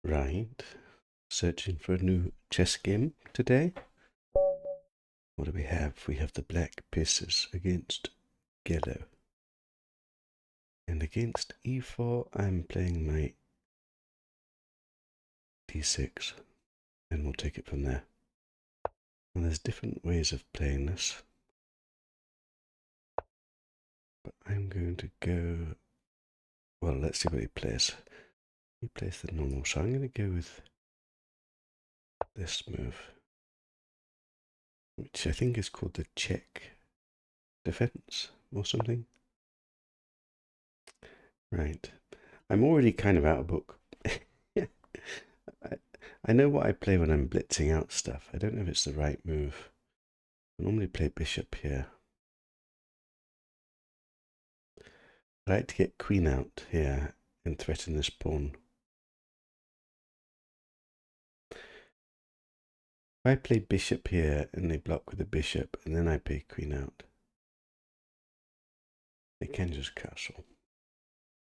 Right. Searching for a new chess game today. What do we have? We have the black pieces against yellow. And against e4, I'm playing my d6. And we'll take it from there. And there's different ways of playing this. But I'm going to go... Well, let's see what he plays. He plays the normal, so I'm going to go with this move, which I think is called the check defense or something. Right. I'm already kind of out of book. I know what I play when I'm blitzing out stuff. I don't know if it's the right move. I normally play bishop here. I like to get queen out here and threaten this pawn. If I play bishop here and they block with the bishop and then I play queen out, they can just castle.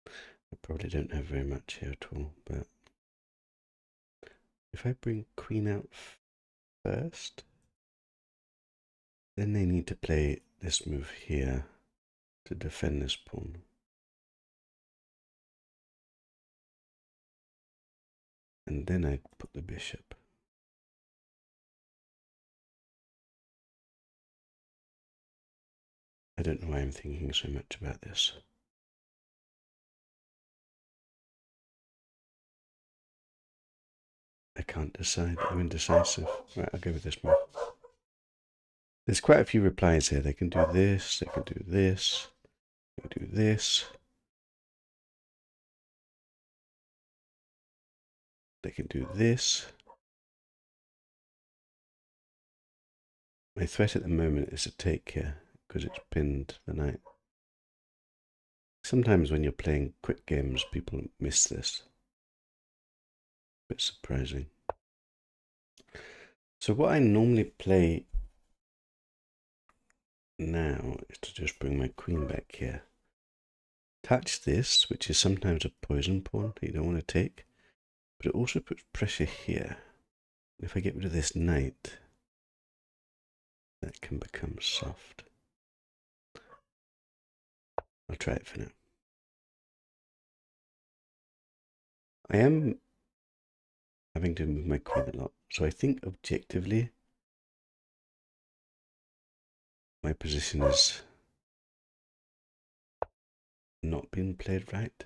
I probably don't have very much here at all, but if I bring queen out first, then they need to play this move here to defend this pawn. And then I put the bishop. I don't know why I'm thinking so much about this. I can't decide. I'm indecisive. Right, I'll go with this move. There's quite a few replies here. They can do this, they can do this, they can do this. They can do this. My threat at the moment is a take here because it's pinned the knight. Sometimes when you're playing quick games, people miss this. A bit surprising. So what I normally play now is to just bring my queen back here. Touch this, which is sometimes a poison pawn that you don't want to take, but it also puts pressure here. If I get rid of this knight, that can become soft. I'll try it for now. I am having to move my queen a lot, so I think objectively my position is not being played right.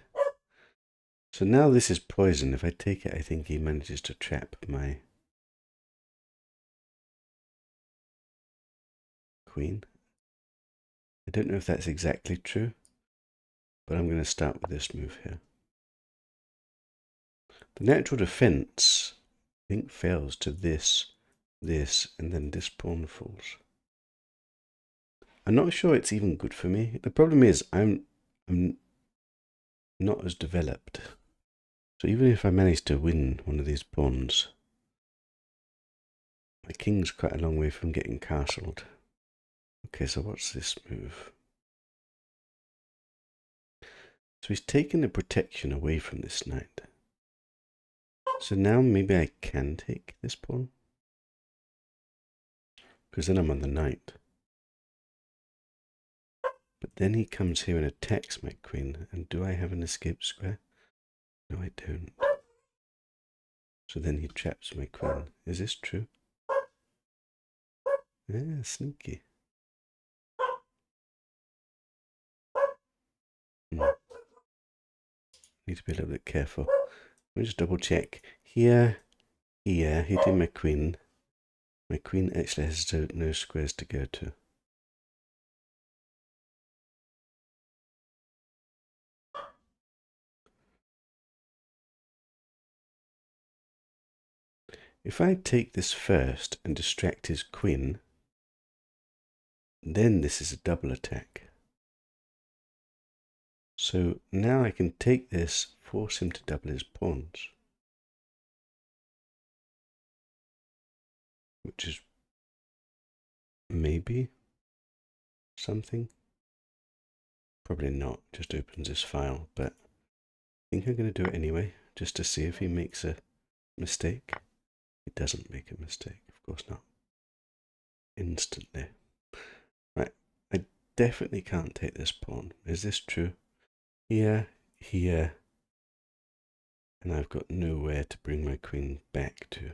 So now this is poison. If I take it, I think he manages to trap my queen. I don't know if that's exactly true, but I'm going to start with this move here. The natural defense, I think, fails to this, and then this pawn falls. I'm not sure it's even good for me. The problem is I'm not as developed. So even if I manage to win one of these pawns, my king's quite a long way from getting castled. Okay, so what's this move? So he's taken the protection away from this knight. So now maybe I can take this pawn, because then I'm on the knight. But then he comes here and attacks my queen, and do I have an escape square? No, I don't. So then he traps my queen. Is this true? Yeah, sneaky. Need to be a little bit careful. Let me just double check. Here, hitting my queen. My queen actually has no squares to go to. If I take this first and distract his queen, then this is a double attack. So now I can take this, force him to double his pawns, which is maybe something. Probably not, just opens this file, but I think I'm going to do it anyway, just to see if he makes a mistake? He doesn't make a mistake, of course not. Instantly. Right, I definitely can't take this pawn. Is this true? Here, here, and I've got nowhere to bring my queen back to.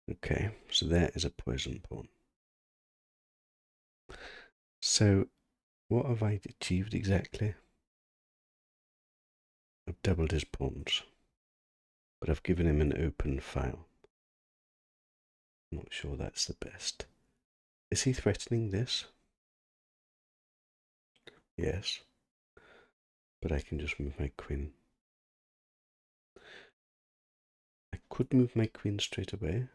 Okay, so there is a poison pawn. So, what have I achieved exactly? I've doubled his pawns, but I've given him an open file. I'm not sure that's the best. Is he threatening this? Yes. But I can just move my queen. I could move my queen straight away.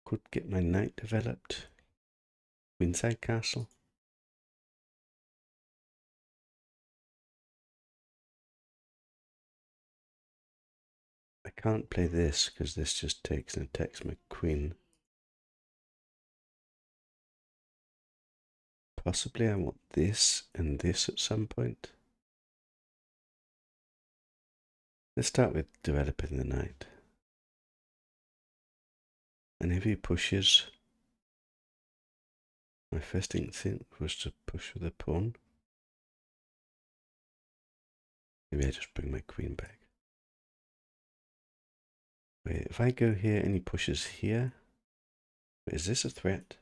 Could get my knight developed. Queenside castle. I can't play this because this just takes and attacks my queen. Possibly I want this and this at some point. Let's start with developing the knight. And if he pushes, my first instinct was to push with a pawn. Maybe I just bring my queen back. Wait, if I go here and he pushes here, is this a threat?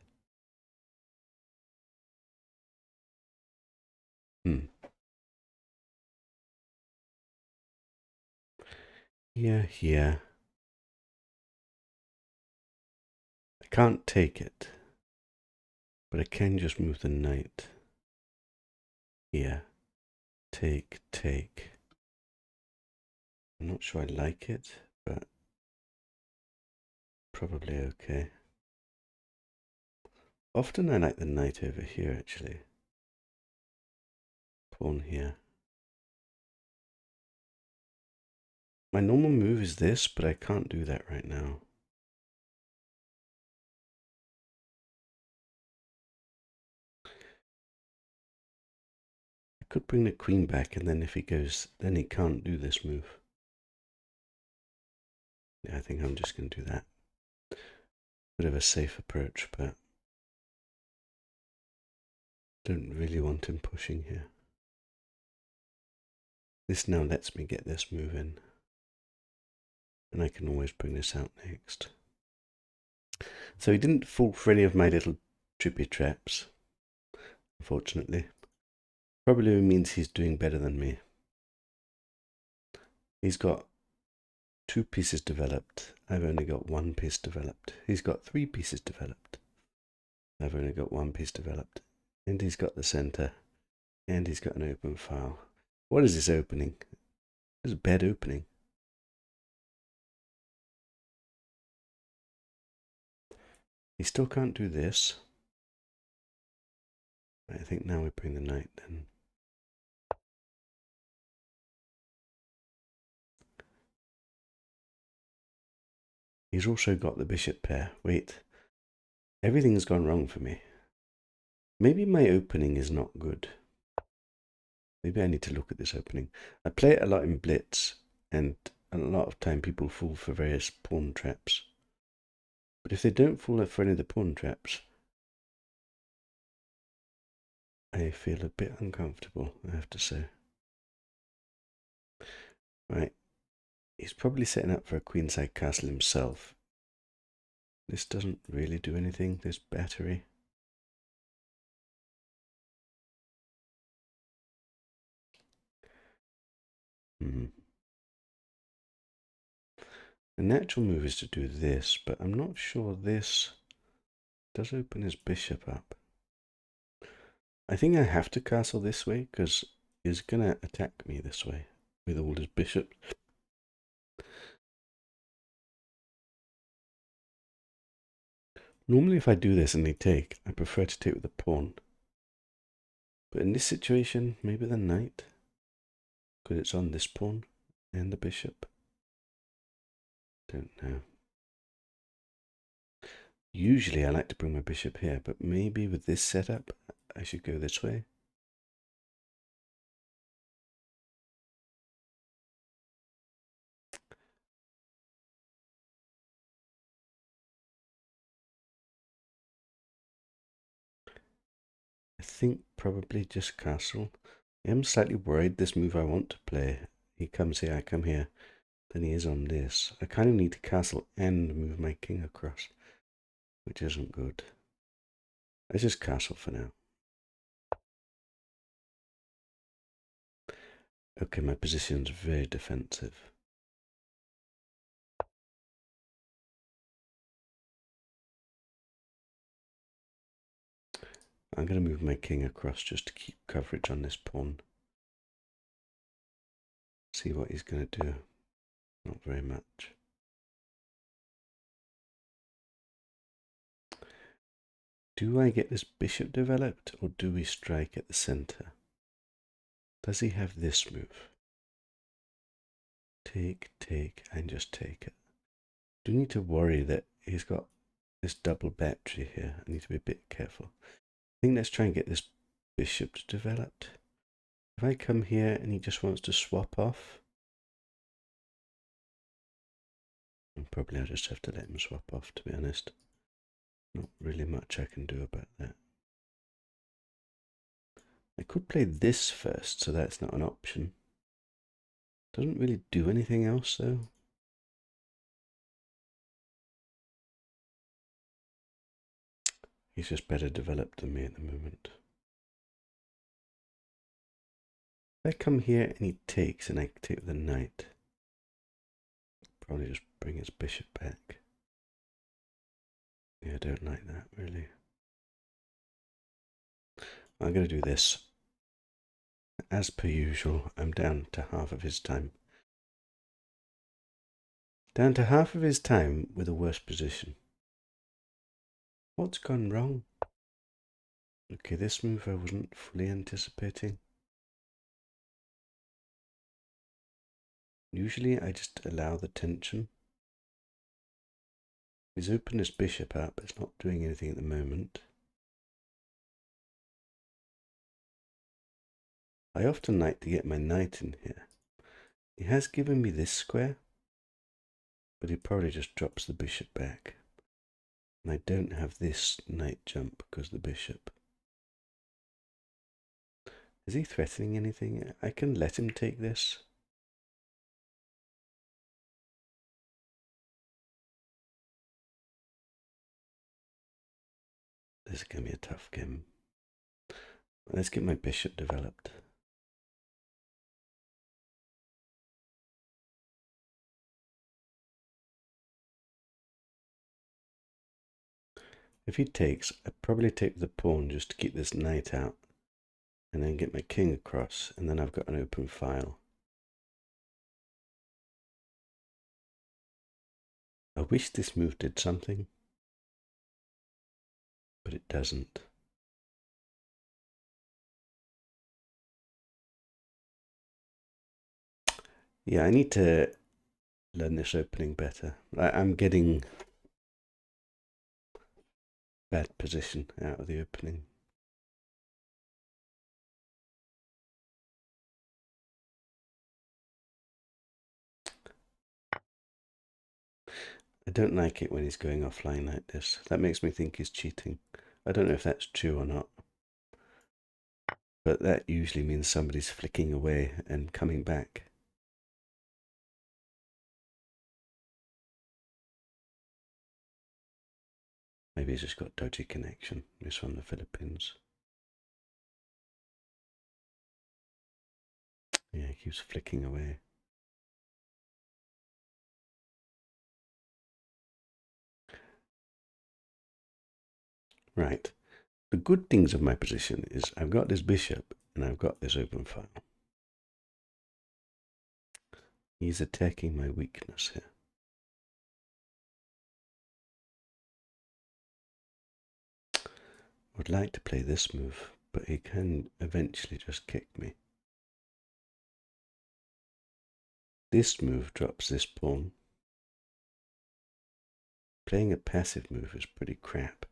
Here. I can't take it, but I can just move the knight. Here. Take. I'm not sure I like it, but probably okay. Often I like the knight over here, actually. Pawn here. My normal move is this, but I can't do that right now. I could bring the queen back, and then if he goes, then he can't do this move. Yeah, I think I'm just going to do that. Bit of a safe approach, but don't really want him pushing here. This now lets me get this move in. And I can always bring this out next. So he didn't fall for any of my little trippy traps, unfortunately. Probably means he's doing better than me. He's got 2 pieces developed. I've only got 1 piece developed. He's got 3 pieces developed. I've only got 1 piece developed. And he's got the center. And he's got an open file. What is this opening? It's a bad opening. He still can't do this. I think now we bring the knight then. He's also got the bishop pair. Wait, everything's gone wrong for me. Maybe my opening is not good. Maybe I need to look at this opening. I play it a lot in Blitz, and a lot of time people fall for various pawn traps. But if they don't fall for any of the pawn traps, I feel a bit uncomfortable, I have to say. Right, he's probably setting up for a queenside castle himself. This doesn't really do anything, this battery. The natural move is to do this, but I'm not sure this does open his bishop up. I think I have to castle this way because he's going to attack me this way with all his bishops. Normally if I do this and they take, I prefer to take with the pawn. But in this situation, maybe the knight, because it's on this pawn and the bishop. Don't know. Usually I like to bring my bishop here, but maybe with this setup, I should go this way. I think probably just castle. I am slightly worried this move I want to play. He comes here, I come here. Then he is on this. I kind of need to castle and move my king across, which isn't good. Let's just castle for now. Okay, my position's very defensive. I'm going to move my king across just to keep coverage on this pawn. See what he's going to do. Not very much. Do I get this bishop developed, or do we strike at the center? Does he have this move? Take, and just take it. Do need to worry that he's got this double battery here. I need to be a bit careful. I think let's try and get this bishop developed. If I come here and he just wants to swap off, probably I'll just have to let him swap off, to be honest. Not really much I can do about that. I could play this first, so that's not an option. Doesn't really do anything else, though. He's just better developed than me at the moment. If I come here and he takes, and I take the knight, probably just bring his bishop back. Yeah, I don't like that, really. I'm going to do this. As per usual, I'm down to half of his time. Down to half of his time with a worse position. What's gone wrong? Okay, this move I wasn't fully anticipating. Usually I just allow the tension. He's opened his bishop up, it's not doing anything at the moment. I often like to get my knight in here. He has given me this square, but he probably just drops the bishop back. And I don't have this knight jump because of the bishop. Is he threatening anything? I can let him take this. This is going to be a tough game. Let's get my bishop developed. If he takes, I'd probably take the pawn just to keep this knight out, and then get my king across, and then I've got an open file. I wish this move did something, but it doesn't. Yeah, I need to learn this opening better. I'm getting bad position out of the opening. I don't like it when he's going offline like this. That makes me think he's cheating. I don't know if that's true or not, but that usually means somebody's flicking away and coming back. Maybe he's just got dodgy connection. He's from the Philippines. Yeah, he keeps flicking away. Right. The good things of my position is I've got this bishop and I've got this open file. He's attacking my weakness here. I would like to play this move, but he can eventually just kick me. This move drops this pawn. Playing a passive move is pretty crap.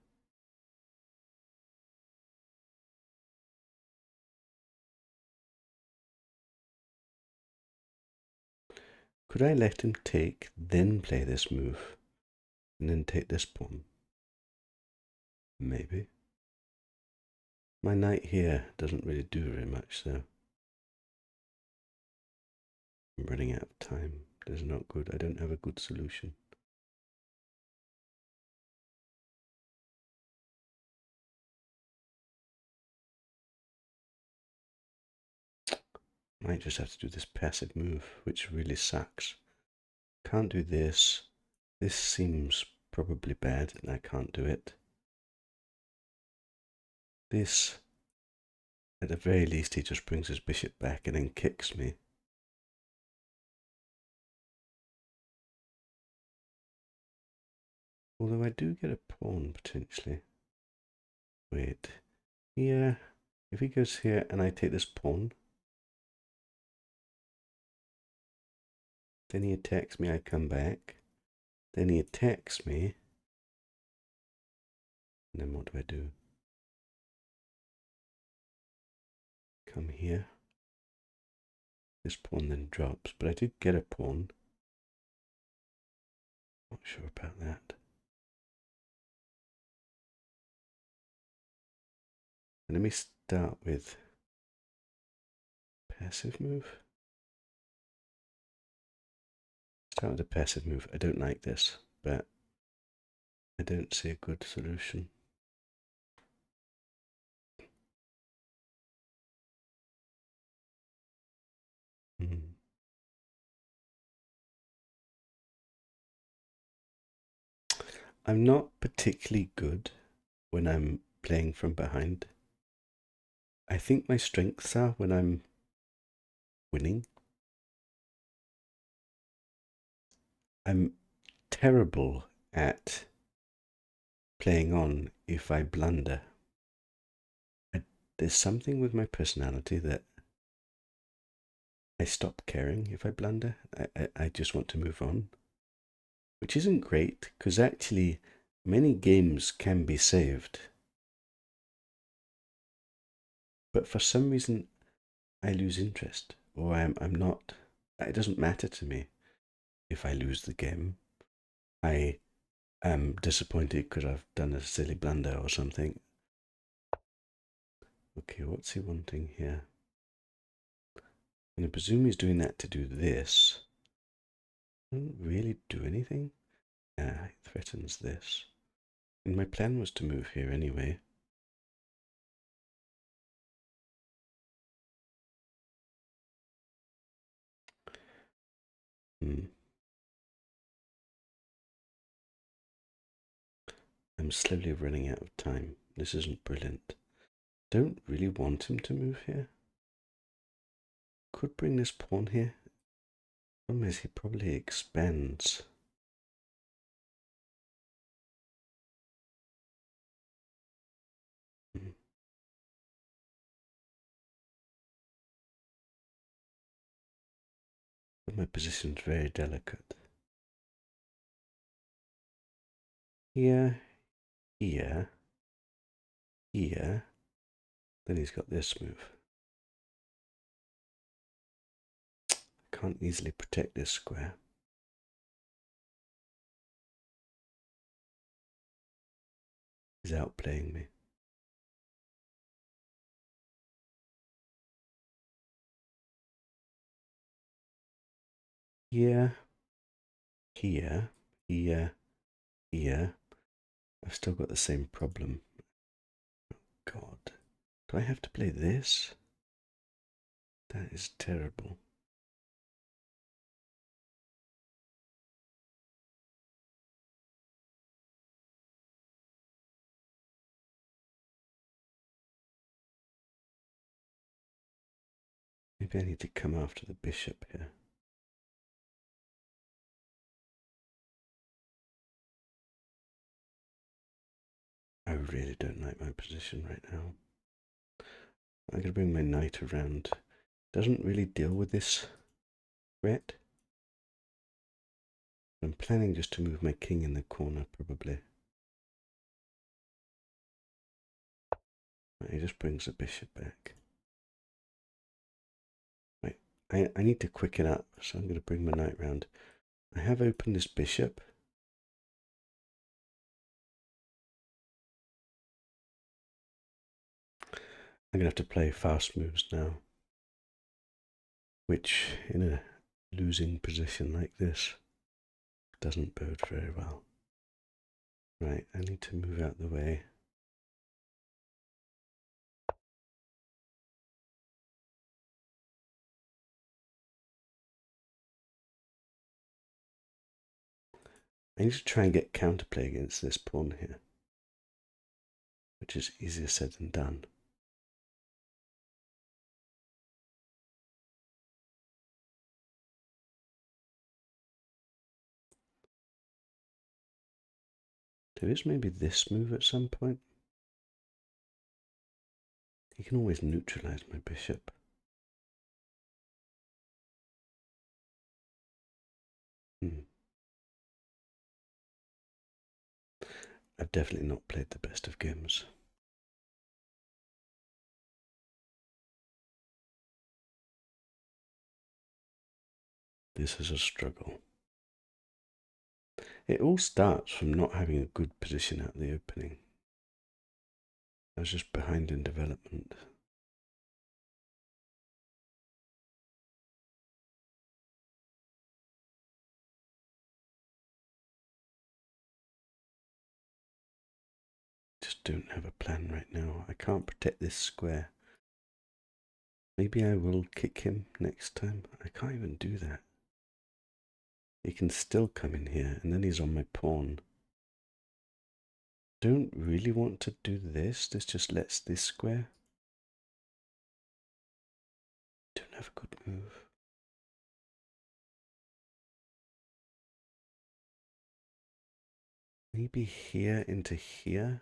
Could I let him take, then play this move, and then take this pawn? Maybe. My knight here doesn't really do very much, so I'm running out of time. This is not good. I don't have a good solution. Might just have to do this passive move, which really sucks. Can't do this. This seems probably bad, and I can't do it. This, at the very least, he just brings his bishop back and then kicks me. Although I do get a pawn, potentially. Wait. Here, if he goes here and I take this pawn, then he attacks me, I come back. Then he attacks me. And then what do I do? Come here. This pawn then drops, but I did get a pawn. Not sure about that. And let me start with passive move. Start with a passive move. I don't like this, but I don't see a good solution. I'm not particularly good when I'm playing from behind. I think my strengths are when I'm winning. I'm terrible at playing on if I blunder. There's something with my personality that I stop caring if I blunder. I just want to move on, which isn't great because actually many games can be saved. But for some reason, I lose interest, or I'm not. It doesn't matter to me if I lose the game. I am disappointed because I've done a silly blunder or something. Okay, what's he wanting here? And I presume he's doing that to do this. Doesn't really do anything. Yeah, he threatens this. And my plan was to move here anyway. I'm slowly running out of time. This isn't brilliant. Don't really want him to move here. Could bring this pawn here. Problem is he probably expands. But my position's very delicate. Here, here, here. Then he's got this move. I can't easily protect this square. He's outplaying me. Here, here, here, here. I've still got the same problem. Oh God. Do I have to play this? That is terrible. Maybe I need to come after the bishop here. I really don't like my position right now. I'm going to bring my knight around. Doesn't really deal with this threat. I'm planning just to move my king in the corner, probably. Right, he just brings the bishop back. Right, I need to quicken up, so I'm going to bring my knight round. I have opened this bishop. I'm going to have to play fast moves now, which in a losing position like this doesn't bode very well. Right, I need to move out the way. I need to try and get counterplay against this pawn here, which is easier said than done. There is maybe this move at some point. He can always neutralize my bishop. I've definitely not played the best of games. This is a struggle. It all starts from not having a good position at the opening. I was just behind in development. Just don't have a plan right now. I can't protect this square. Maybe I will kick him next time. I can't even do that. He can still come in here, and then he's on my pawn. Don't really want to do this. This just lets this square. Don't have a good move. Maybe here into here.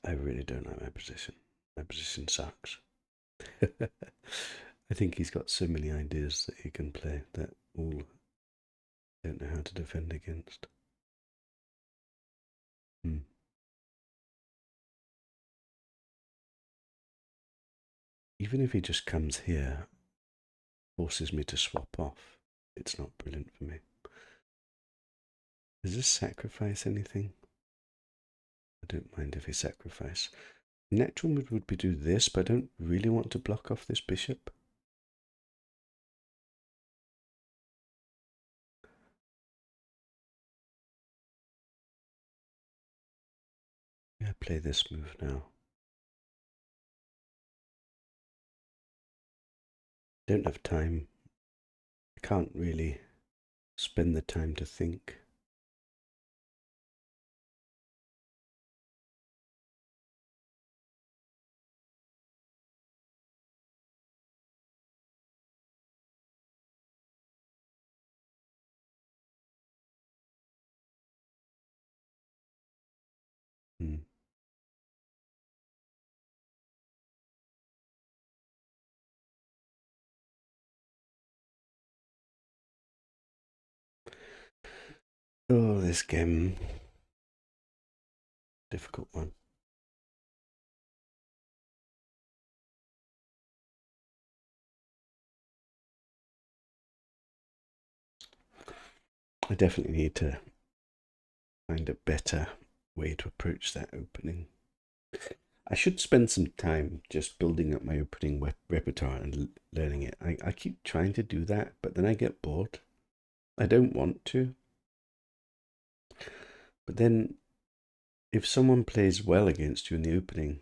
I really don't like my position. My position sucks. I think he's got so many ideas that he can play that all don't know how to defend against. Even if he just comes here, forces me to swap off, it's not brilliant for me. Does this sacrifice anything? I don't mind if he sacrifice. Natural move would be do this, but I don't really want to block off this bishop. Yeah, play this move now. Don't have time. I can't really spend the time to think. Oh, this game. Difficult one. I definitely need to find a better way to approach that opening. I should spend some time just building up my opening repertoire and learning it. I keep trying to do that, but then I get bored. I don't want to. But then, if someone plays well against you in the opening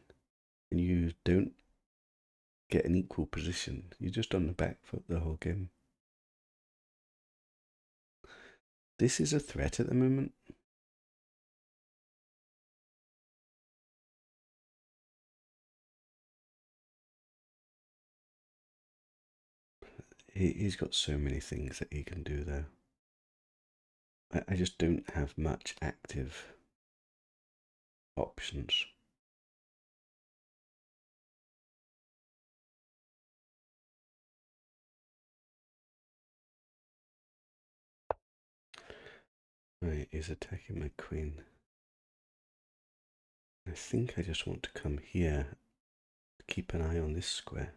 and you don't get an equal position, you're just on the back foot the whole game. This is a threat at the moment. He's got so many things that he can do, though. I just don't have much active options. Right, he's attacking my queen. I think I just want to come here, keep an eye on this square.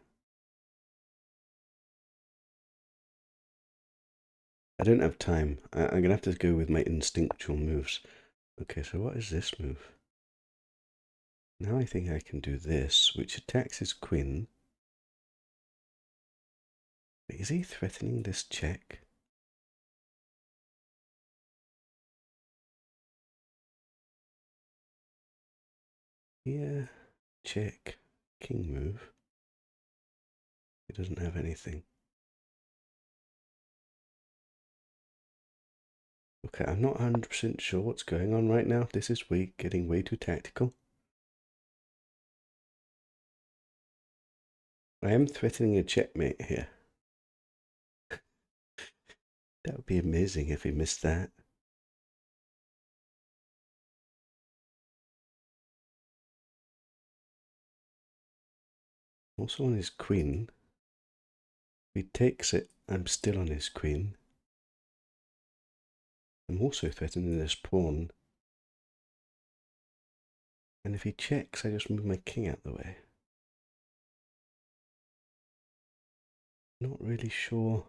I don't have time. I'm going to have to go with my instinctual moves. Okay, so what is this move? Now I think I can do this, which attacks his queen. Wait, is he threatening this check? Yeah, check. King move. He doesn't have anything. Okay, I'm not 100% sure what's going on right now. This is getting way too tactical. I am threatening a checkmate here. That would be amazing if he missed that. Also on his queen. If he takes it, I'm still on his queen. I'm also threatening this pawn. And if he checks, I just move my king out the way. Not really sure.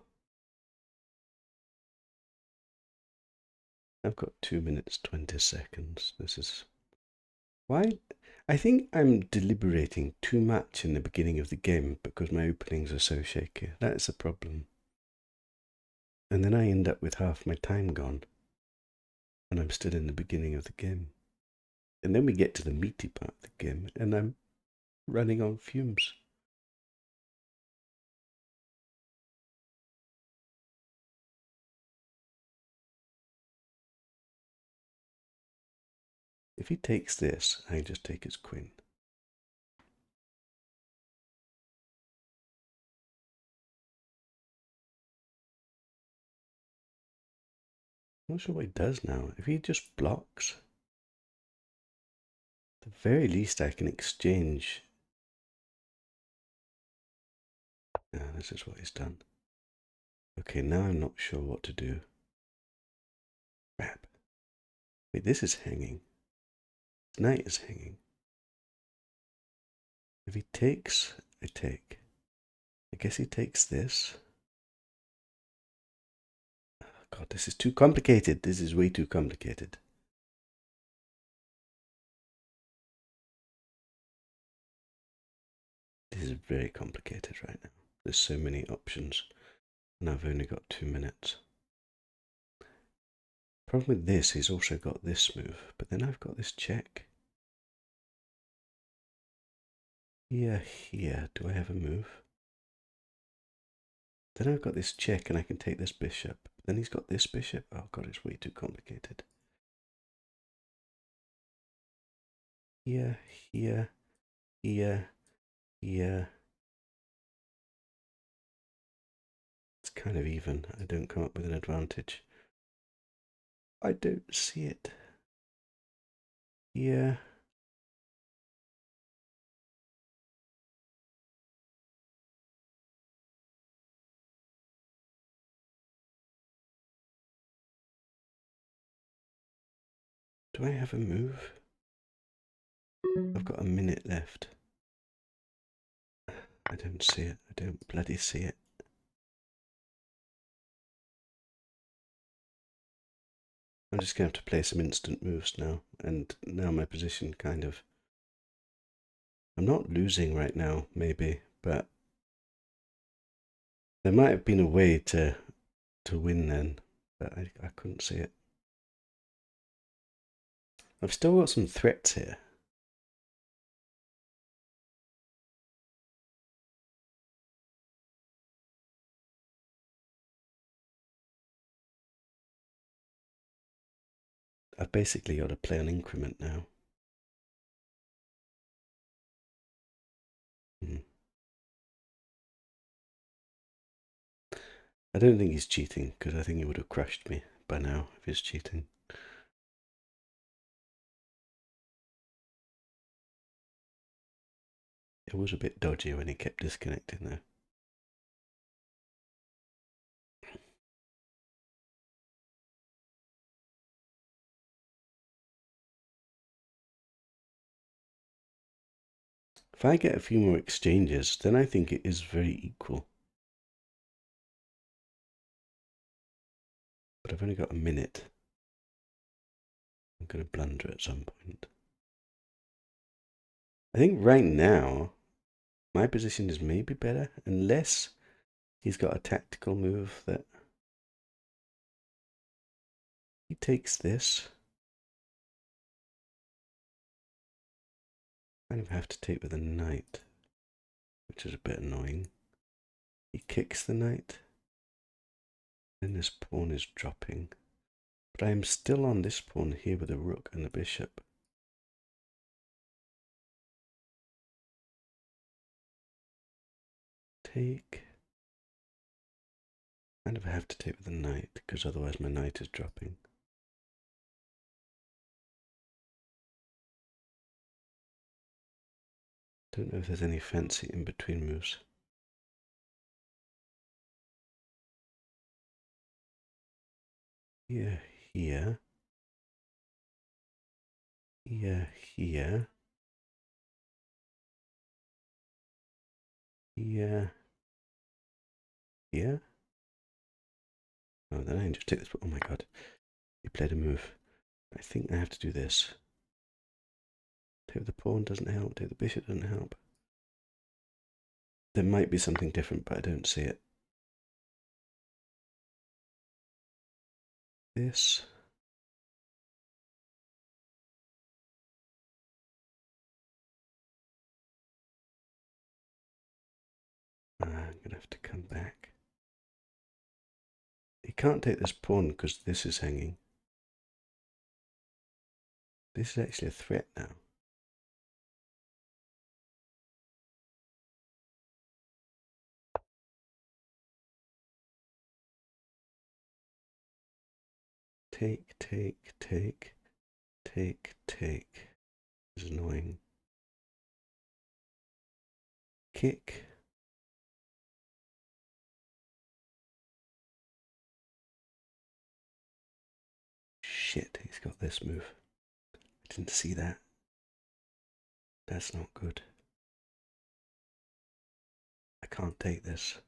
I've got 2 minutes 20 seconds. This is... Why? I think I'm deliberating too much in the beginning of the game because my openings are so shaky. That's the problem. And then I end up with half my time gone. And I'm still in the beginning of the game. And then we get to the meaty part of the game and I'm running on fumes. If he takes this, I just take his queen. I'm not sure what he does now. If he just blocks, at the very least I can exchange. Yeah, this is what he's done. Okay, now I'm not sure what to do. Crap. Wait, this is hanging. This knight is hanging. If he takes, I take. I guess he takes this. Oh God, this is too complicated. This is way too complicated. This is very complicated right now. There's so many options. And I've only got 2 minutes. Problem with this, he's also got this move. But then I've got this check. Here. Do I have a move? Then I've got this check and I can take this bishop. Then he's got this bishop. Oh God, it's way too complicated. Here. It's kind of even. I don't come up with an advantage. I don't see it. Here. Do I have a move? I've got a minute left. I don't see it. I don't bloody see it. I'm just going to have to play some instant moves now. And now my position kind of... I'm not losing right now, maybe, but there might have been a way to win then, but I couldn't see it. I've still got some threats here. I've basically got to play an increment now. I don't think he's cheating, because I think he would have crushed me by now if he's cheating. It was a bit dodgy when he kept disconnecting though. If I get a few more exchanges, then I think it is very equal. but I've only got a minute. I'm going to blunder at some point. I think right now, my position is maybe better, unless he's got a tactical move that he takes this. I kind of have to take with a knight, which is a bit annoying. He kicks the knight. Then this pawn is dropping. But I am still on this pawn here with a rook and a bishop. Take. Kind of have to take with the knight, because otherwise my knight is dropping. Don't know if there's any fancy in between moves. Here, here. Here, here. Here. Here. Oh, then I can just take this. Oh my god. He played a move. I think I have to do this. Take the pawn doesn't help. Take the bishop doesn't help. There might be something different, but I don't see it. This. I'm going to have to come back. He can't take this pawn because this is hanging. This is actually a threat now. Take, take, take, take, take. This is annoying. Kick. Shit, he's got this move. I didn't see that. That's not good. I can't take this.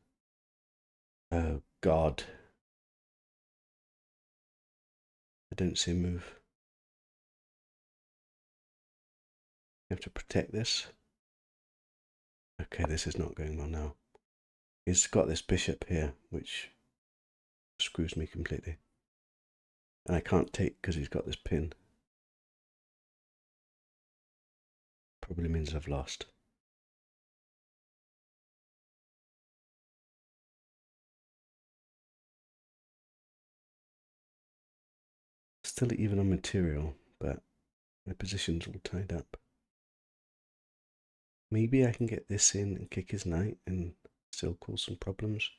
Oh god. I don't see a move. You have to protect this. Okay, this is not going well now. He's got this bishop here, which screws me completely. And I can't take because he's got this pin. Probably means I've lost. Still even on material, but my position's all tied up. Maybe I can get this in and kick his knight and still cause some problems.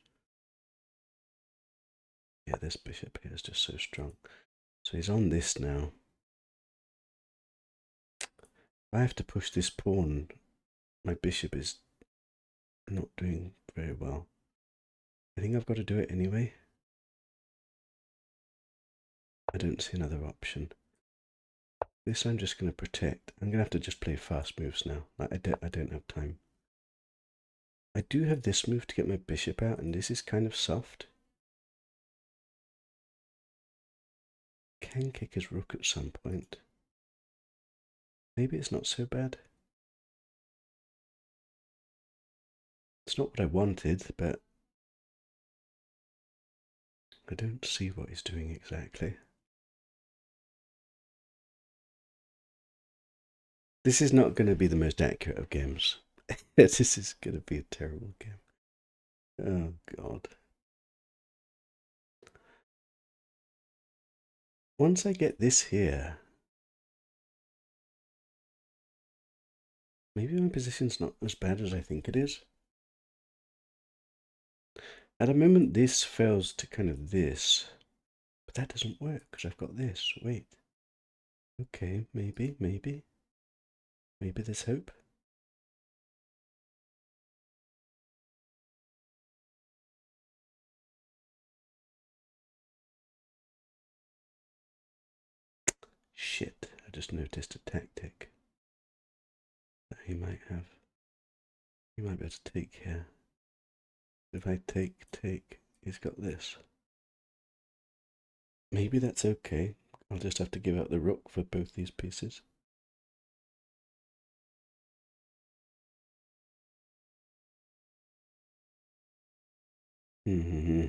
Yeah, this bishop here is just so strong. So he's on this now. If I have to push this pawn, my bishop is not doing very well. I think I've got to do it anyway. I don't see another option. This I'm just going to protect. I'm going to have to just play fast moves now. I don't have time. I do have this move to get my bishop out, and this is kind of soft. Can kick his rook at some point. Maybe it's not so bad. It's not what I wanted, but I don't see what he's doing exactly. This is not going to be the most accurate of games. This is going to be a terrible game. Oh, God. Once I get this here, maybe my position's not as bad as I think it is. At a moment, this fails to kind of this, but that doesn't work because I've got this. Wait. Okay, maybe there's hope. Shit, I just noticed a tactic that he might have. He might be able to take here. If I take, he's got this. maybe that's okay. I'll just have to give up the rook for both these pieces. Mm-hmm.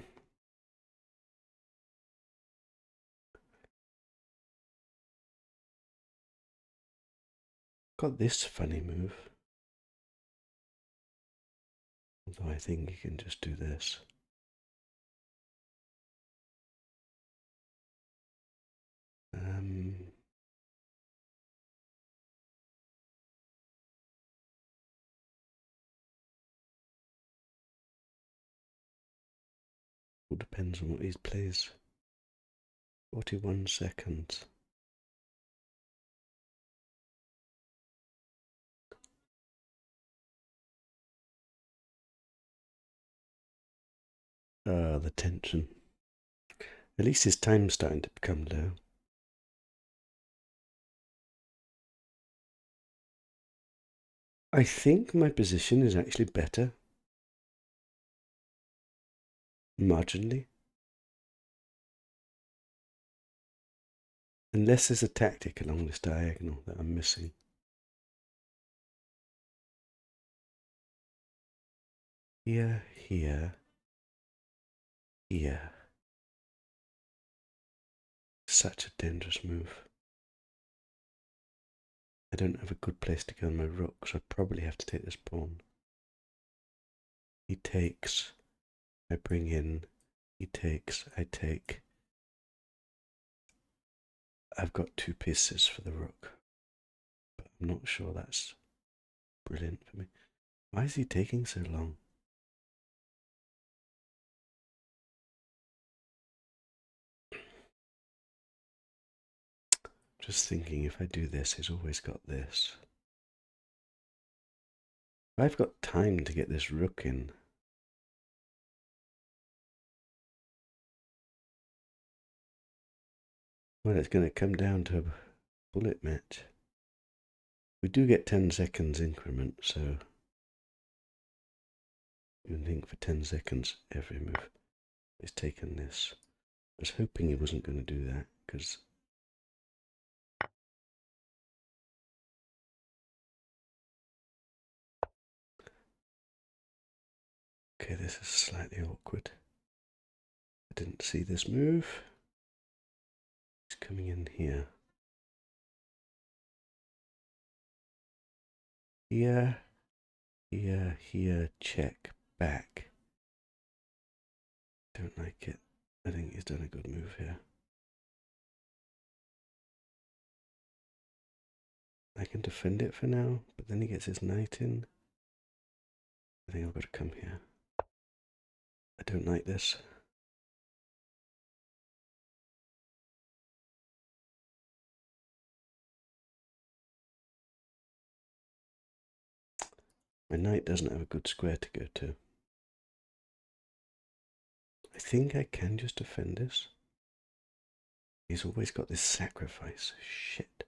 Got this funny move. Although I think you can just do this. All depends on what he plays. 41 seconds. Ah, the tension. At least his time's starting to become low. I think my position is actually better. Marginally. Unless there's a tactic along this diagonal that I'm missing. Here, here, here. Such a dangerous move. I don't have a good place to go on my rook, so I probably have to take this pawn. He takes, I bring in, he takes, I take. I've got 2 pieces for the rook, but I'm not sure that's brilliant for me. Why is he taking so long? Just thinking, if I do this, he's always got this. I've got time to get this rook in. Well, it's going to come down to a bullet match. We do get 10 seconds increment, so you think for 10 seconds every move is taken this. I was hoping he wasn't going to do that, because okay, this is slightly awkward. I didn't see this move. He's coming in here. Here, here, here, check, back. Don't like it. I think he's done a good move here. I can defend it for now, but then he gets his knight in. I think I've got to come here. I don't like this. My knight doesn't have a good square to go to. I think I can just defend this. He's always got this sacrifice. Shit.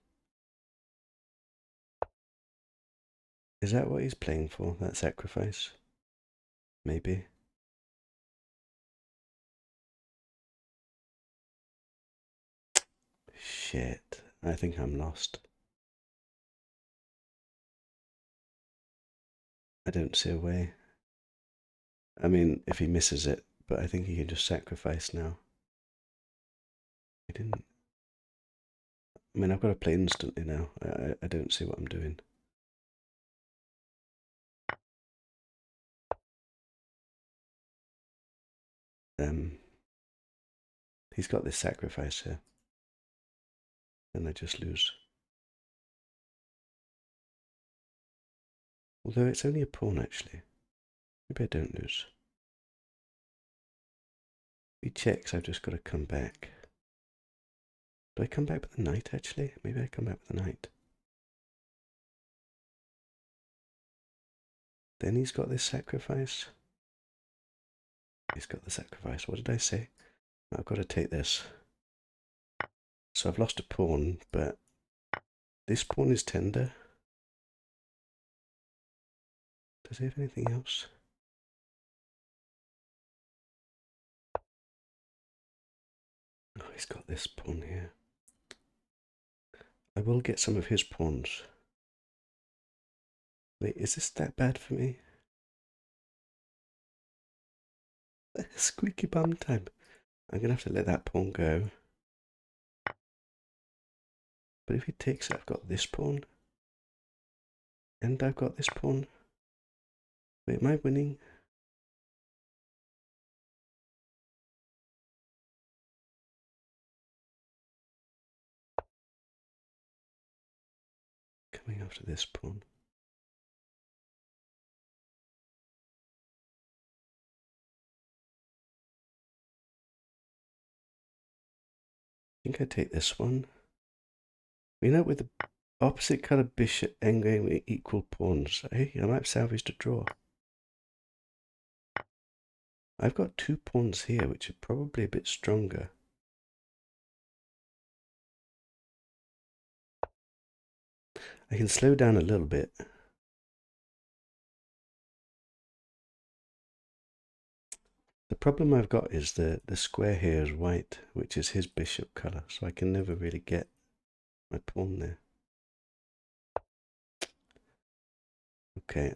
Is that what he's playing for, that sacrifice? Maybe. Shit. I think I'm lost. I don't see a way. I mean, if he misses it, but I think he can just sacrifice now. I didn't. I mean, I've got to play instantly now. I don't see what I'm doing. He's got this sacrifice here. And I just lose. Although it's only a pawn, actually. Maybe I don't lose. If he checks, I've just got to come back. Do I come back with the knight, actually? Maybe I come back with the knight. Then he's got this sacrifice. He's got the sacrifice. What did I say? I've got to take this. So I've lost a pawn, but this pawn is tender. Does he have anything else? Oh, he's got this pawn here. I will get some of his pawns. Wait, is this that bad for me? Squeaky bum time. I'm going to have to let that pawn go. But if he takes it, I've got this pawn. And I've got this pawn. Wait, am I winning? Coming after this pawn. I think I take this one. You know, with the opposite colour bishop endgame with equal pawns, I might have salvaged a draw. I've got 2 pawns here, which are probably a bit stronger. I can slow down a little bit. The problem I've got is the square here is white, which is his bishop colour, so I can never really get my pawn there. Okay,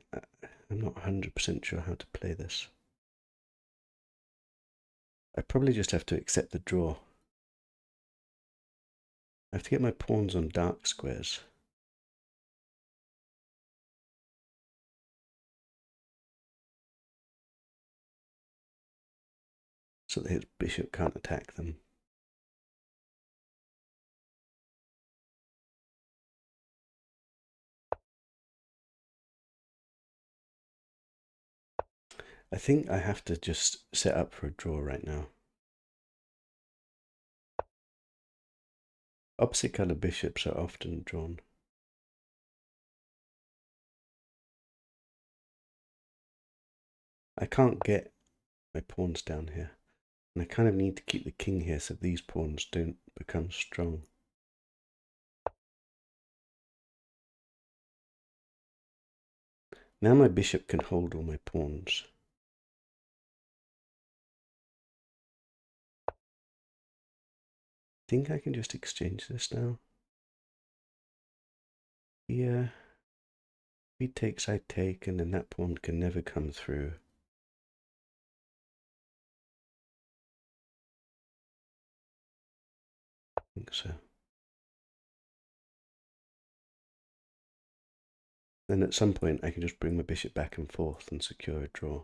I'm not 100% sure how to play this. I probably just have to accept the draw. I have to get my pawns on dark squares. So that his bishop can't attack them. I think I have to just set up for a draw right now. Opposite colour bishops are often drawn. I can't get my pawns down here. And I kind of need to keep the king here so these pawns don't become strong. Now my bishop can hold all my pawns. I think I can just exchange this now. Yeah. If he takes, I take, and then that pawn can never come through. I think so. Then at some point I can just bring my bishop back and forth and secure a draw.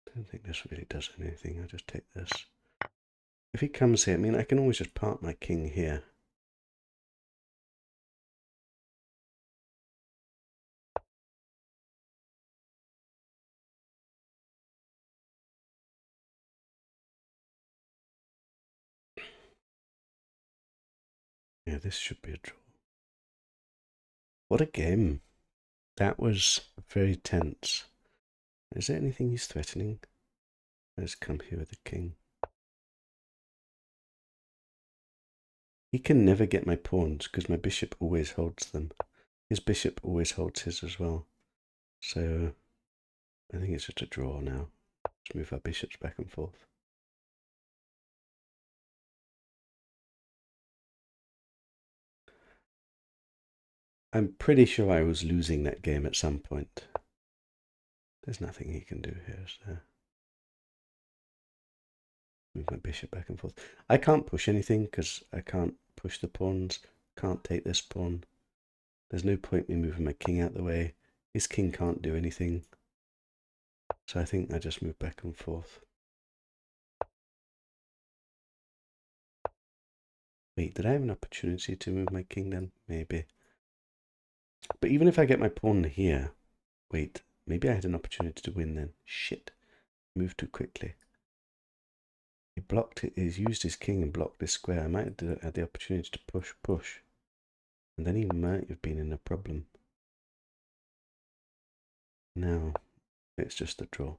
I don't think this really does anything. I'll just take this. If he comes here, I mean, I can always just park my king here. Yeah, this should be a draw. What a game. That was very tense. Is there anything he's threatening? Let's come here with the king. He can never get my pawns because my bishop always holds them. His bishop always holds his as well. So I think it's just a draw now. Let's move our bishops back and forth. I'm pretty sure I was losing that game at some point. There's nothing he can do here, is there? Move my bishop back and forth. I can't push anything because I can't push the pawns. Can't take this pawn. There's no point me moving my king out the way. His king can't do anything. So I think I just move back and forth. Wait, did I have an opportunity to move my king then? Maybe. But even if I get my pawn here, wait, maybe I had an opportunity to win then. Shit, moved too quickly. He blocked it, he's used his king and blocked this square. I might have had the opportunity to push. And then he might have been in a problem. No, it's just a draw.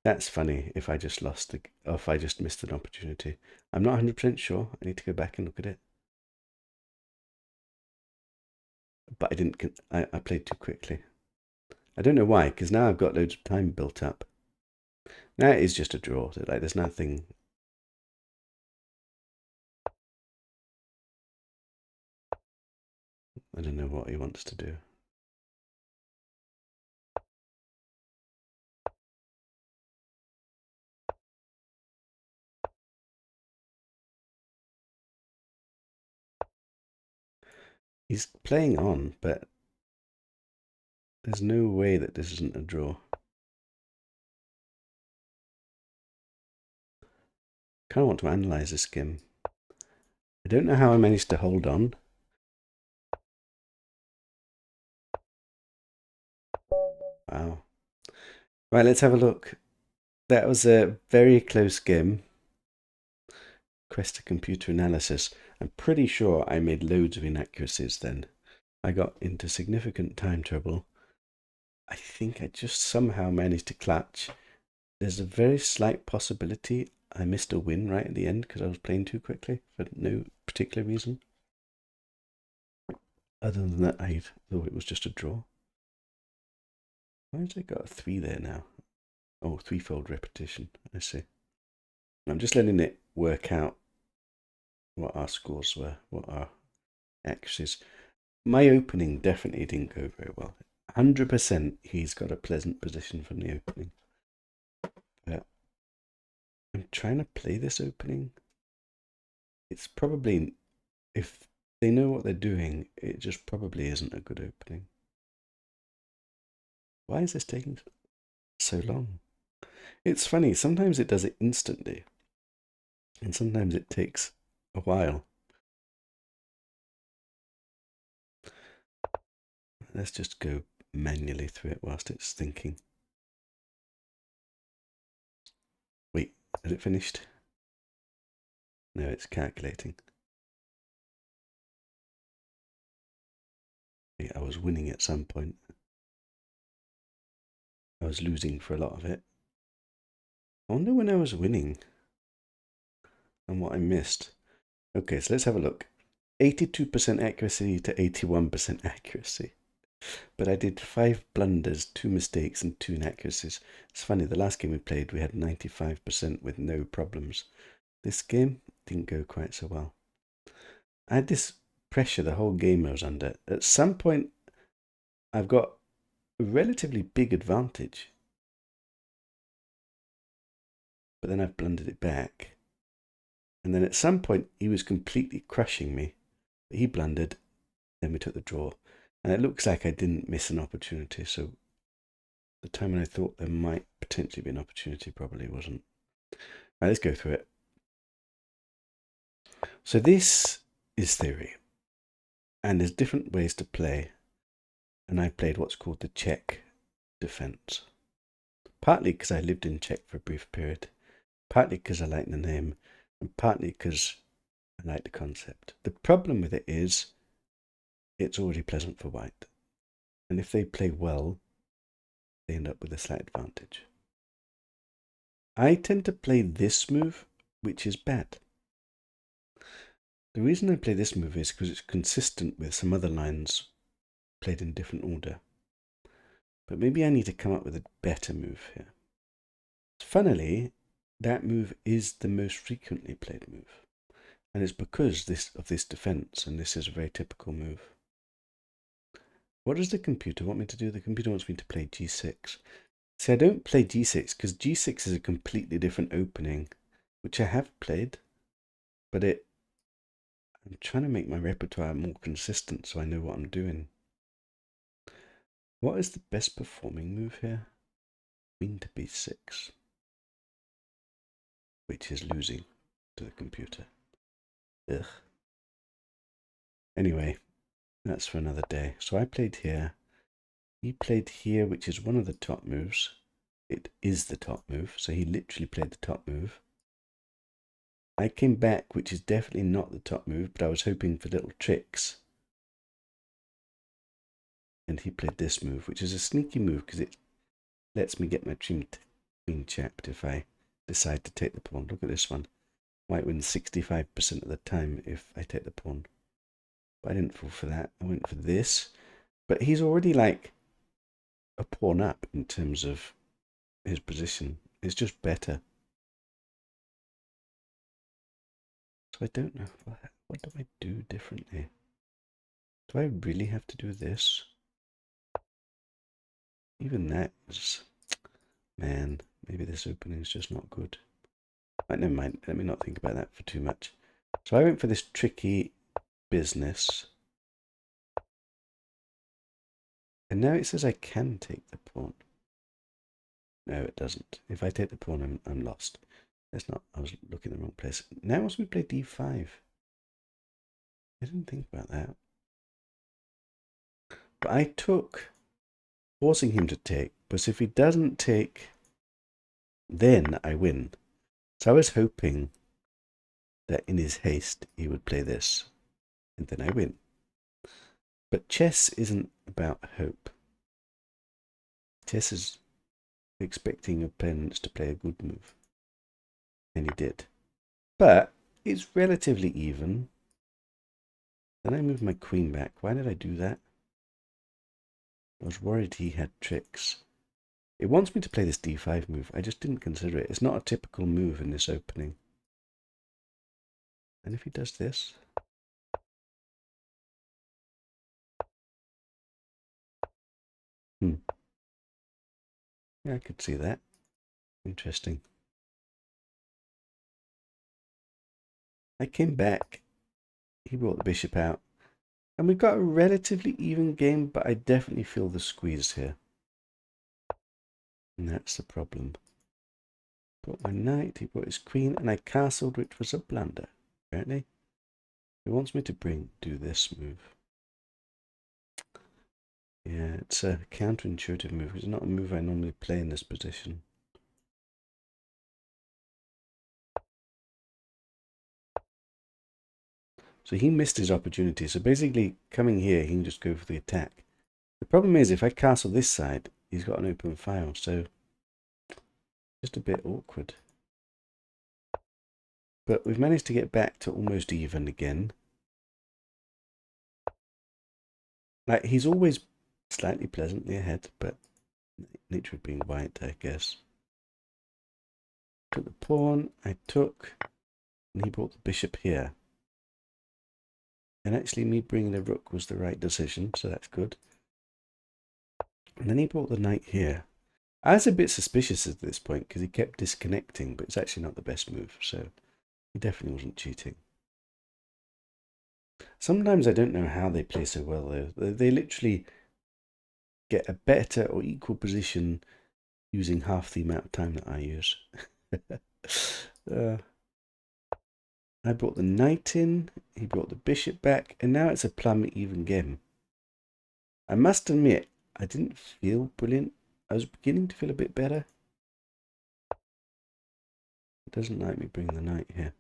That's funny if I just lost, or if I just missed an opportunity. I'm not 100% sure. I need to go back and look at it. But I didn't, I played too quickly. I don't know why, because now I've got loads of time built up. That is just a draw. Like, there's nothing. I don't know what he wants to do. He's playing on, but there's no way that this isn't a draw. Kind of want to analyze this game. I don't know how I managed to hold on. Wow. Right, let's have a look. That was a very close game. Quest to computer analysis. I'm pretty sure I made loads of inaccuracies then. I got into significant time trouble. I think I just somehow managed to clutch. There's a very slight possibility I missed a win right at the end because I was playing too quickly for no particular reason. Other than that, I thought it was just a draw. Why has it got a 3 there now? Oh, threefold repetition. I see. I'm just letting it work out what our scores were, what our accuracies. My opening definitely didn't go very well. 100% he's got a pleasant position from the opening. But I'm trying to play this opening. It's probably, if they know what they're doing, it just probably isn't a good opening. Why is this taking so long? It's funny, sometimes it does it instantly, and sometimes it takes a while. Let's just go manually through it whilst it's thinking. Wait, has it finished? No, it's calculating. I was winning at some point. I was losing for a lot of it. I wonder when I was winning and what I missed. Okay, so let's have a look. 82% accuracy to 81% accuracy. But I did 5 blunders, 2 mistakes, and 2 inaccuracies. It's funny, the last game we played, we had 95% with no problems. This game didn't go quite so well. I had this pressure the whole game I was under. At some point, I've got a relatively big advantage. But then I've blundered it back. And then at some point, he was completely crushing me. He blundered, then we took the draw. And it looks like I didn't miss an opportunity. So the time when I thought there might potentially be an opportunity probably wasn't. Right, let's go through it. So this is theory. And there's different ways to play. And I played what's called the Czech defense. Partly because I lived in Czech for a brief period. Partly because I like the name. And partly because I like the concept. The problem with it is it's already pleasant for white. And if they play well, they end up with a slight advantage. I tend to play this move, which is bad. The reason I play this move is because it's consistent with some other lines played in different order. But maybe I need to come up with a better move here. Funnily, that move is the most frequently played move. And it's because of this defense, and this is a very typical move. What does the computer want me to do? The computer wants me to play g6. See, I don't play g6 because g6 is a completely different opening, which I have played, but I'm trying to make my repertoire more consistent so I know what I'm doing. What is the best performing move here? Queen to b6, which is losing to the computer. Ugh. Anyway, that's for another day. So I played here. He played here, which is one of the top moves. It is the top move, so he literally played the top move. I came back, which is definitely not the top move, but I was hoping for little tricks. And he played this move, which is a sneaky move because it lets me get my queen chapped if I decide to take the pawn. Look at this one. White wins 65% of the time if I take the pawn. But I didn't fall for that. I went for this. But he's already like a pawn up in terms of his position. It's just better. So I don't know. What do I do differently? Do I really have to do this? Even that is... Man, maybe this opening is just not good. Right, never mind. Let me not think about that for too much. So I went for this tricky business. And now it says I can take the pawn. No, it doesn't. If I take the pawn, I'm lost. That's not... I was looking in the wrong place. Now once we play d5. I didn't think about that. But I took forcing him to take. But if he doesn't take, then I win. So I was hoping that in his haste he would play this. And then I win. But chess isn't about hope. Chess is expecting opponents to play a good move. And he did. But it's relatively even. Then I moved my queen back. Why did I do that? I was worried he had tricks. It wants me to play this d5 move. I just didn't consider it. It's not a typical move in this opening. And if he does this... Yeah, I could see that. Interesting. I came back. He brought the bishop out. And we've got a relatively even game, but I definitely feel the squeeze here. And that's the problem. Brought my knight, he brought his queen, and I castled, which was a blunder, apparently. He wants me to do this move. Yeah, it's a counterintuitive move. It's not a move I normally play in this position. So he missed his opportunity. So basically, coming here, he can just go for the attack. The problem is, if I castle this side, he's got an open file, so just a bit awkward. But we've managed to get back to almost even again. Like, he's always slightly pleasantly ahead, but nature of being white, I guess. Took the pawn, I took, and he brought the bishop here. And actually me bringing the rook was the right decision, so that's good. And then he brought the knight here. I was a bit suspicious at this point because he kept disconnecting, but it's actually not the best move, so he definitely wasn't cheating. Sometimes I don't know how they play so well, though. They literally get a better or equal position using half the amount of time that I use. I brought the knight in, he brought the bishop back, and now it's a plumb even game. I must admit, I didn't feel brilliant. I was beginning to feel a bit better. He doesn't like me bringing the knight here.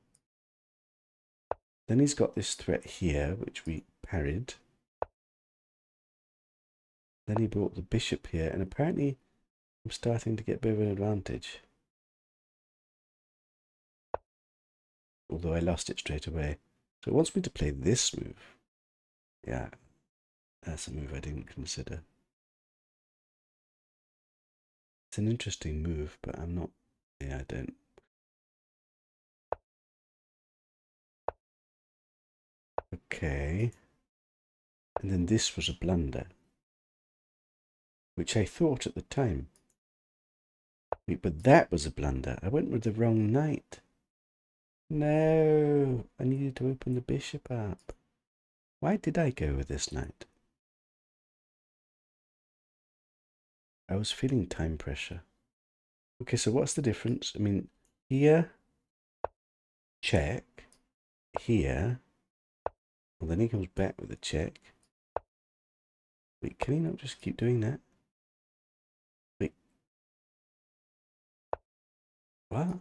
Then he's got this threat here, which we parried. Then he brought the bishop here, and apparently I'm starting to get a bit of an advantage. Although I lost it straight away. So it wants me to play this move. Yeah, that's a move I didn't consider. It's an interesting move, but I'm not... Yeah, I don't... Okay. And then this was a blunder. Which I thought at the time. Wait, but that was a blunder. I went with the wrong knight. No, I needed to open the bishop up. Why did I go with this knight? I was feeling time pressure. Okay, so what's the difference? I mean, here, check. Here. Well, then he comes back with a check. Wait, can he not just keep doing that? Wait. What?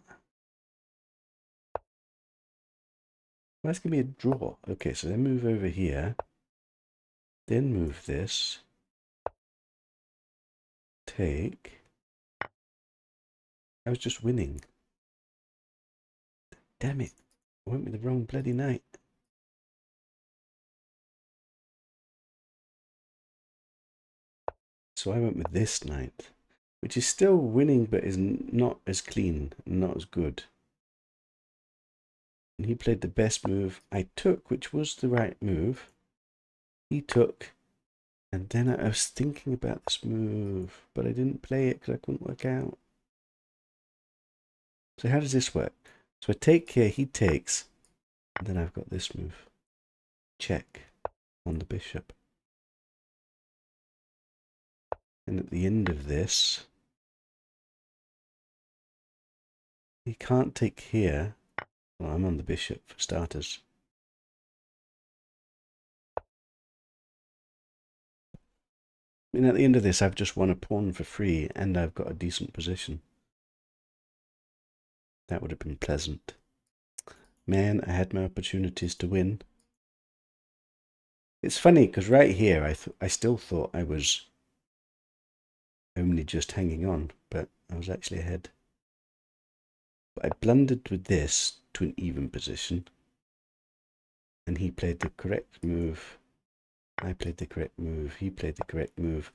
Well, that's going to be a draw. Okay, so then move over here. Then move this. Take. I was just winning. Damn it. I went with the wrong bloody knight. So I went with this knight. which is still winning, but is not as clean, not as good. And he played the best move. I took, which was the right move. He took, and then I was thinking about this move, but I didn't play it because I couldn't work out. So how does this work? So I take here, he takes, and then I've got this move. Check on the bishop. And at the end of this, he can't take here. Well, I'm on the bishop for starters. I mean, at the end of this, I've just won a pawn for free, and I've got a decent position. That would have been pleasant. Man, I had my opportunities to win. It's funny, because right here, I still thought I was only just hanging on, but I was actually ahead. But I blundered with this to an even position, and he played the correct move. I played the correct move. He played the correct move,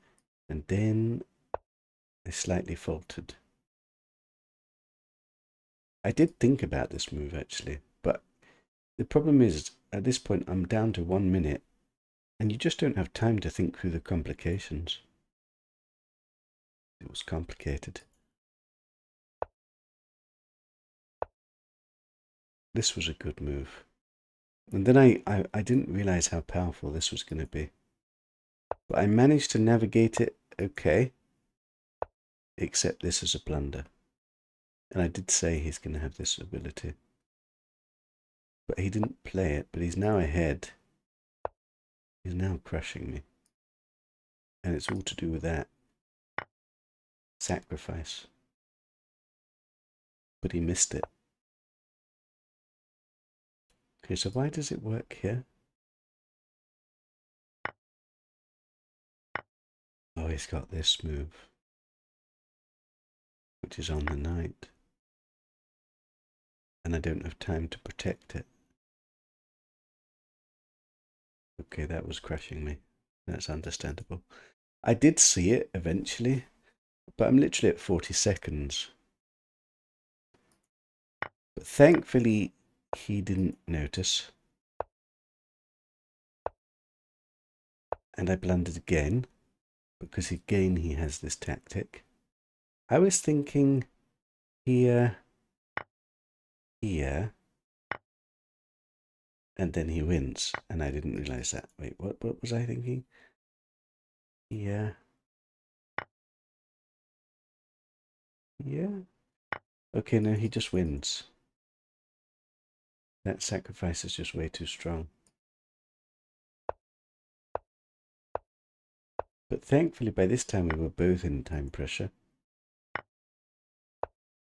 and then I slightly faltered. I did think about this move actually, but the problem is at this point I'm down to 1 minute, and you just don't have time to think through the complications. It was complicated. This was a good move. And then I didn't realize how powerful this was going to be. But I managed to navigate it okay, except this is a blunder. And I did say he's going to have this ability. But he didn't play it, but he's now ahead. He's now crushing me. And it's all to do with that. Sacrifice. But he missed it. Okay, so why does it work here? Oh, he's got this move, which is on the knight. And I don't have time to protect it. Okay, that was crushing me. That's understandable. I did see it eventually, but I'm literally at 40 seconds. But thankfully, he didn't notice. And I blundered again, because again he has this tactic. I was thinking here, here, and then he wins, and I didn't realize that. Wait, what was I thinking? Here, here. Okay, no, he just wins. That sacrifice is just way too strong. But thankfully, by this time, we were both in time pressure.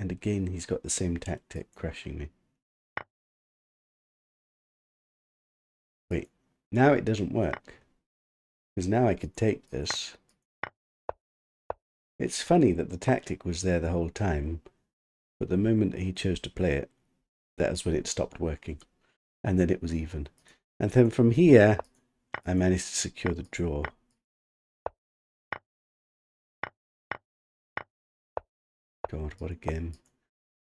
And again, he's got the same tactic, crushing me. Wait, now it doesn't work. Because now I could take this. It's funny that the tactic was there the whole time, but the moment that he chose to play it, that was when it stopped working. And then it was even. And then from here, I managed to secure the draw. God, what a game.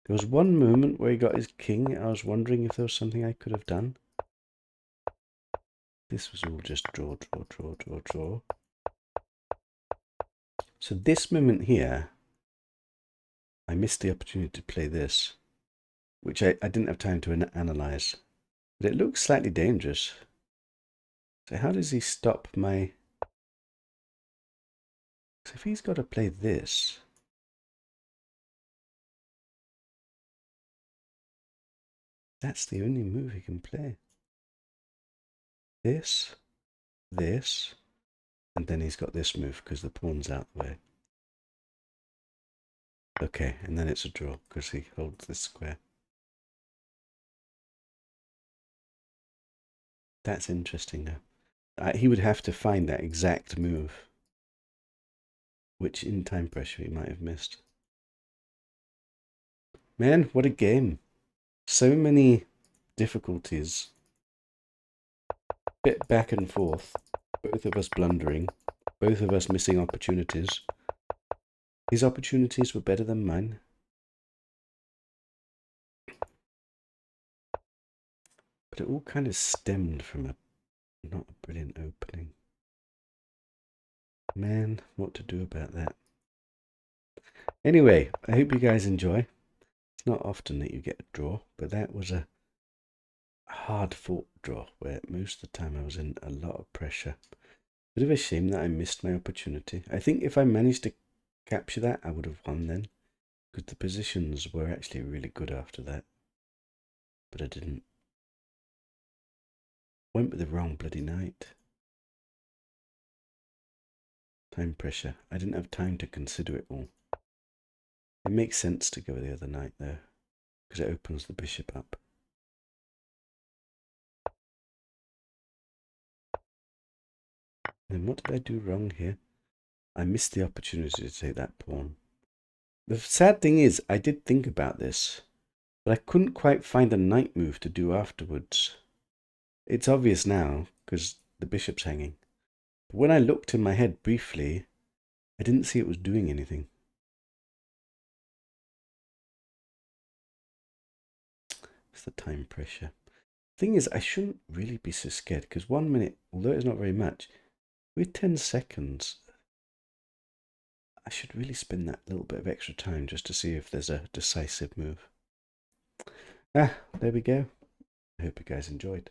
There was one moment where he got his king. I was wondering if there was something I could have done. This was all just draw, draw, draw, draw, draw. So this moment here, I missed the opportunity to play this, which I didn't have time to analyze. But it looks slightly dangerous. So how does he stop my... So if he's got to play this... That's the only move he can play. This, this, and then he's got this move because the pawn's out the way. Okay, and then it's a draw because he holds this square. That's interesting now. He would have to find that exact move, which in time pressure he might have missed. Man, what a game. So many difficulties. Bit back and forth. Both of us blundering. Both of us missing opportunities. His opportunities were better than mine. But it all kind of stemmed from not a brilliant opening. Man, what to do about that? Anyway, I hope you guys enjoy. It's not often that you get a draw, but that was a hard fought draw where most of the time I was in a lot of pressure. Bit of a shame that I missed my opportunity. I think if I managed to capture that, I would have won then, because the positions were actually really good after that. But I didn't. Went with the wrong bloody knight. Time pressure. I didn't have time to consider it all. It makes sense to go with the other knight there, because it opens the bishop up. Then what did I do wrong here? I missed the opportunity to take that pawn. The sad thing is, I did think about this, but I couldn't quite find a knight move to do afterwards. It's obvious now, because the bishop's hanging. But when I looked in my head briefly, I didn't see it was doing anything. It's the time pressure. Thing is, I shouldn't really be so scared, because 1 minute, although it's not very much, with 10 seconds, I should really spend that little bit of extra time just to see if there's a decisive move. There we go. I hope you guys enjoyed.